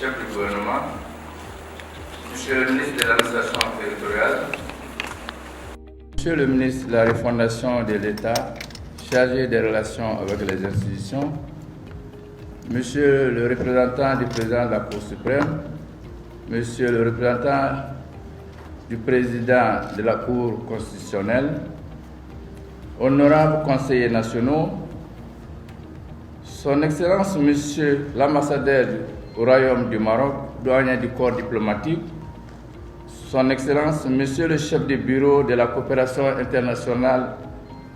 chef du gouvernement, Monsieur le ministre de l'administration territoriale, Monsieur le ministre de la refondation de l'État, chargé des relations avec les institutions, Monsieur le représentant du président de la Cour suprême, Monsieur le représentant du président de la Cour constitutionnelle, honorables conseillers nationaux, Son Excellence Monsieur l'ambassadeur au Royaume du Maroc, doyen du corps diplomatique, Son Excellence Monsieur le chef de bureau de la coopération internationale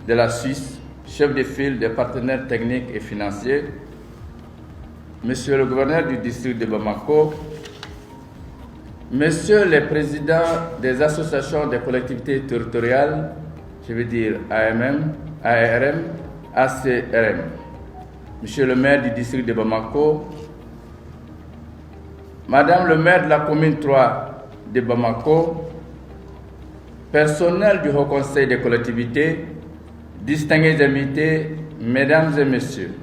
de la Suisse, chef de file des partenaires techniques et financiers, Monsieur le gouverneur du district de Bamako, Messieurs les présidents des associations des collectivités territoriales, je veux dire AMM, ARM, ACRM, Monsieur le maire du district de Bamako, Madame le maire de la commune 3 de Bamako, personnel du Haut Conseil des collectivités, distingués invités, Mesdames et Messieurs,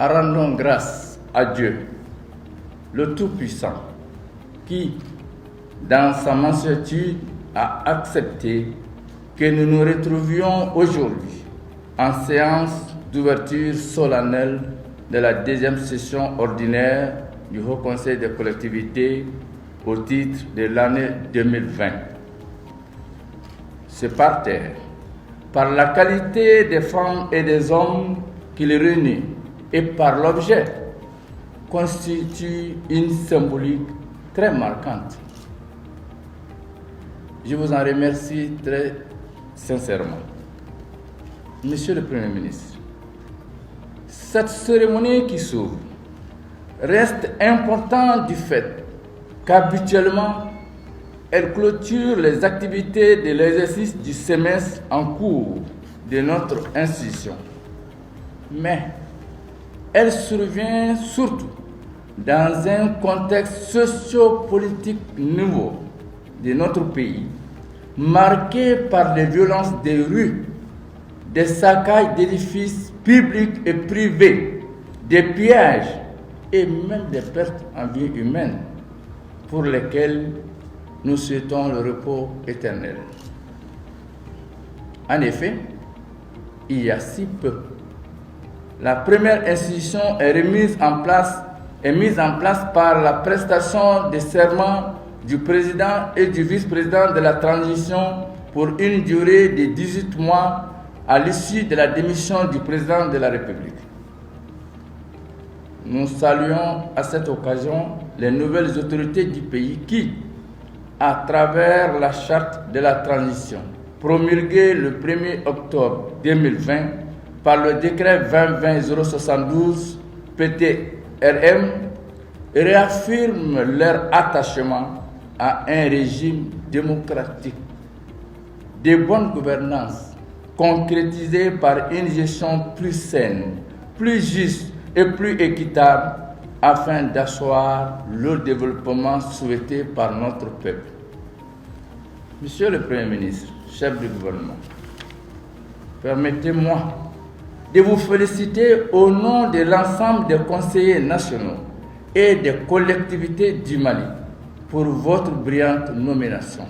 rendons grâce à Dieu, le Tout-Puissant, qui, dans sa mansuétude, a accepté que nous nous retrouvions aujourd'hui en séance d'ouverture solennelle de la deuxième session ordinaire du Haut Conseil des collectivités au titre de l'année 2020. Ce parterre, par la qualité des femmes et des hommes qu'il réunit et par l'objet, constitue une symbolique très marquante. Je vous en remercie très sincèrement. Monsieur le Premier ministre, cette cérémonie qui s'ouvre reste importante du fait qu'habituellement, elle clôture les activités de l'exercice du semestre en cours de notre institution. Mais elle survient surtout dans un contexte socio-politique nouveau de notre pays, marqué par les violences des rues, des saccages d'édifices publics et privés, des pillages et même des pertes en vie humaine, pour lesquelles nous souhaitons le repos éternel. En effet, il y a si peu, la première institution est mise en place par la prestation de serment du président et du vice-président de la transition pour une durée de 18 mois à l'issue de la démission du président de la République. Nous saluons à cette occasion les nouvelles autorités du pays qui, à travers la charte de la transition, promulguée le 1er octobre 2020 par le décret 2020-072 PTRM, réaffirment leur attachement à un régime démocratique de bonne gouvernance, concrétisé par une gestion plus saine, plus juste et plus équitable, afin d'asseoir le développement souhaité par notre peuple. Monsieur le Premier ministre, chef du gouvernement, permettez-moi de vous féliciter au nom de l'ensemble des conseillers nationaux et des collectivités du Mali pour votre brillante nomination.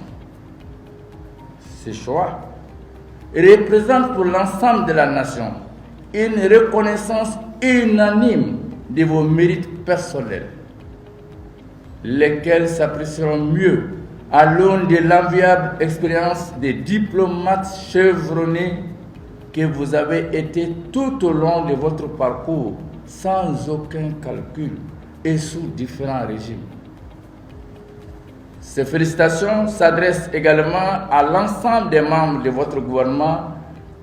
Ce choix représente pour l'ensemble de la nation une reconnaissance unanime de vos mérites personnels, lesquels s'apprécieront mieux à l'aune de l'enviable expérience des diplomates chevronnés que vous avez été tout au long de votre parcours, sans aucun calcul et sous différents régimes. Ces félicitations s'adressent également à l'ensemble des membres de votre gouvernement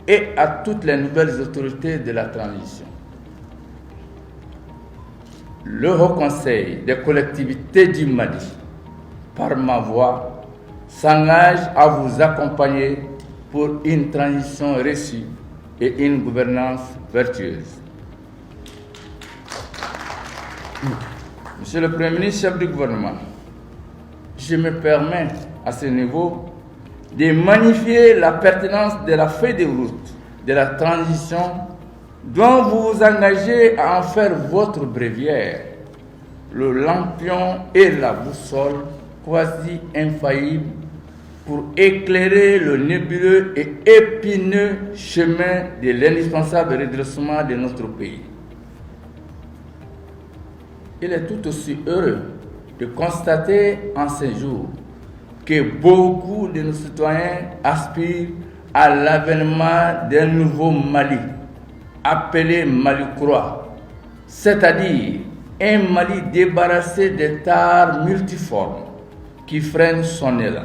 et à toutes les nouvelles autorités de la transition. Le Haut Conseil des collectivités du Mali, par ma voix, s'engage à vous accompagner pour une transition réussie et une gouvernance vertueuse. Monsieur le Premier ministre, chef du gouvernement, je me permets à ce niveau de magnifier la pertinence de la feuille de route de la transition dont vous vous engagez à en faire votre bréviaire. le lampion et la boussole quasi infaillibles pour éclairer le nébuleux et épineux chemin de l'indispensable redressement de notre pays. Il est tout aussi heureux de constater en ces jours que beaucoup de nos citoyens aspirent à l'avènement d'un nouveau Mali, appelé Mali Croix, c'est-à-dire un Mali débarrassé des tares multiformes qui freinent son élan.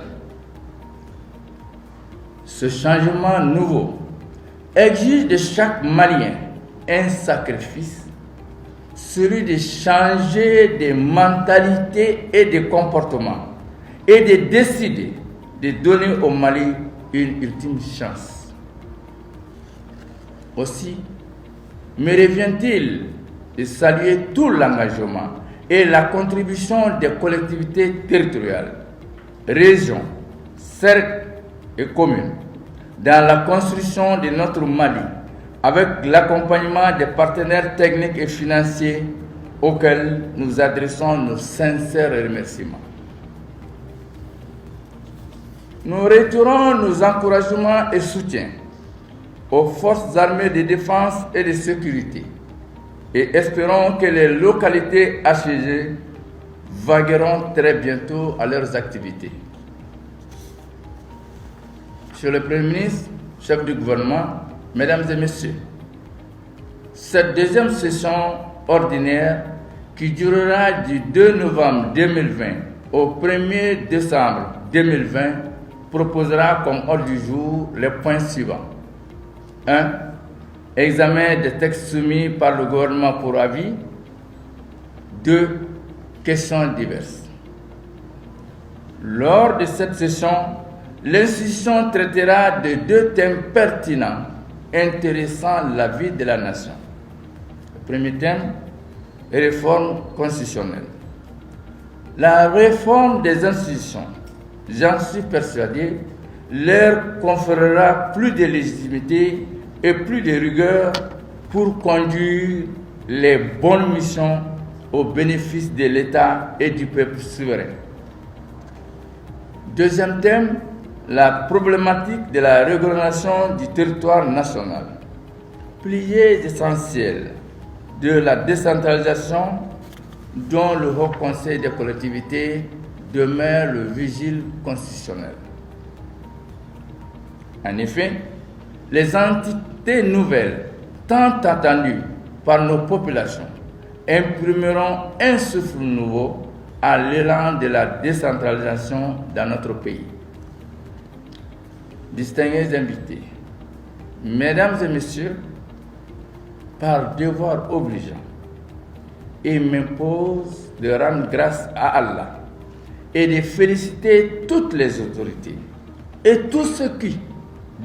Ce changement nouveau exige de chaque Malien un sacrifice, celui de changer de mentalité et de comportement et de décider de donner au Mali une ultime chance. Aussi, me revient-il de saluer tout l'engagement et la contribution des collectivités territoriales, régions, cercles et communes dans la construction de notre Mali, avec l'accompagnement des partenaires techniques et financiers auxquels nous adressons nos sincères remerciements. Nous réitérons nos encouragements et soutiens aux forces armées de défense et de sécurité et espérons que les localités assiégées vagueront très bientôt à leurs activités. Monsieur le Premier ministre, chef du gouvernement, Mesdames et Messieurs, cette deuxième session ordinaire qui durera du 2 novembre 2020 au 1er décembre 2020 proposera comme ordre du jour les points suivants. 1. Examen des textes soumis par le gouvernement pour avis. 2. Questions diverses. Lors de cette session, l'institution traitera de 2 thèmes pertinents intéressant la vie de la nation. Le premier thème, réforme constitutionnelle. La réforme des institutions, j'en suis persuadé, leur conférera plus de légitimité et plus de rigueur pour conduire les bonnes missions au bénéfice de l'État et du peuple souverain. Deuxième thème, la problématique de la régulation du territoire national. Pilier essentiel de la décentralisation dont le Haut Conseil des collectivités demeure le vigile constitutionnel. En effet, les entités nouvelles, tant attendues par nos populations, imprimeront un souffle nouveau à l'élan de la décentralisation dans notre pays. Distingués invités, Mesdames et Messieurs, par devoir obligeant, il m'impose de rendre grâce à Allah et de féliciter toutes les autorités et tous ceux qui,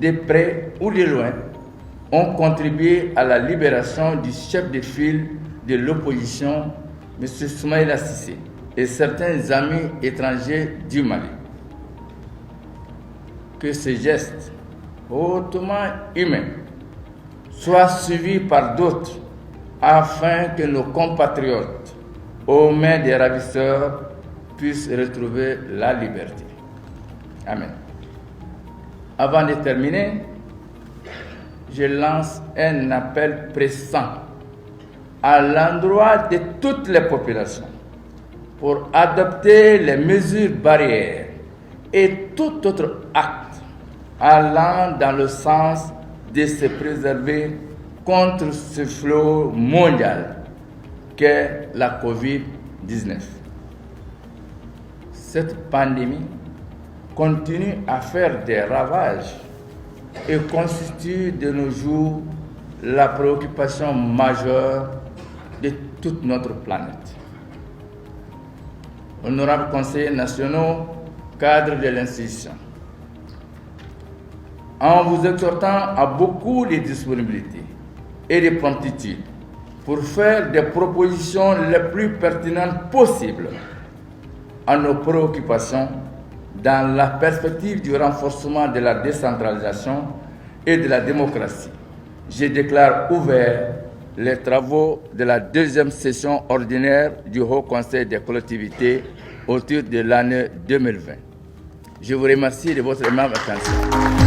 de près ou de loin, ont contribué à la libération du chef de file de l'opposition, M. Soumaïla Cissé, et certains amis étrangers du Mali. Que ce geste hautement humain soit suivi par d'autres afin que nos compatriotes, aux mains des ravisseurs, puissent retrouver la liberté. Amen. Avant de terminer, je lance un appel pressant à l'endroit de toutes les populations pour adopter les mesures barrières et tout autre acte allant dans le sens de se préserver contre ce fléau mondial qu'est la COVID-19. Cette pandémie continue à faire des ravages et constitue de nos jours la préoccupation majeure de toute notre planète. Honorables conseillers nationaux, cadres de l'institution, en vous exhortant à beaucoup de disponibilité et de promptitude pour faire des propositions les plus pertinentes possibles à nos préoccupations dans la perspective du renforcement de la décentralisation et de la démocratie. Je déclare ouvert les travaux de la deuxième session ordinaire du Haut Conseil des collectivités au titre de l'année 2020. Je vous remercie de votre aimable attention.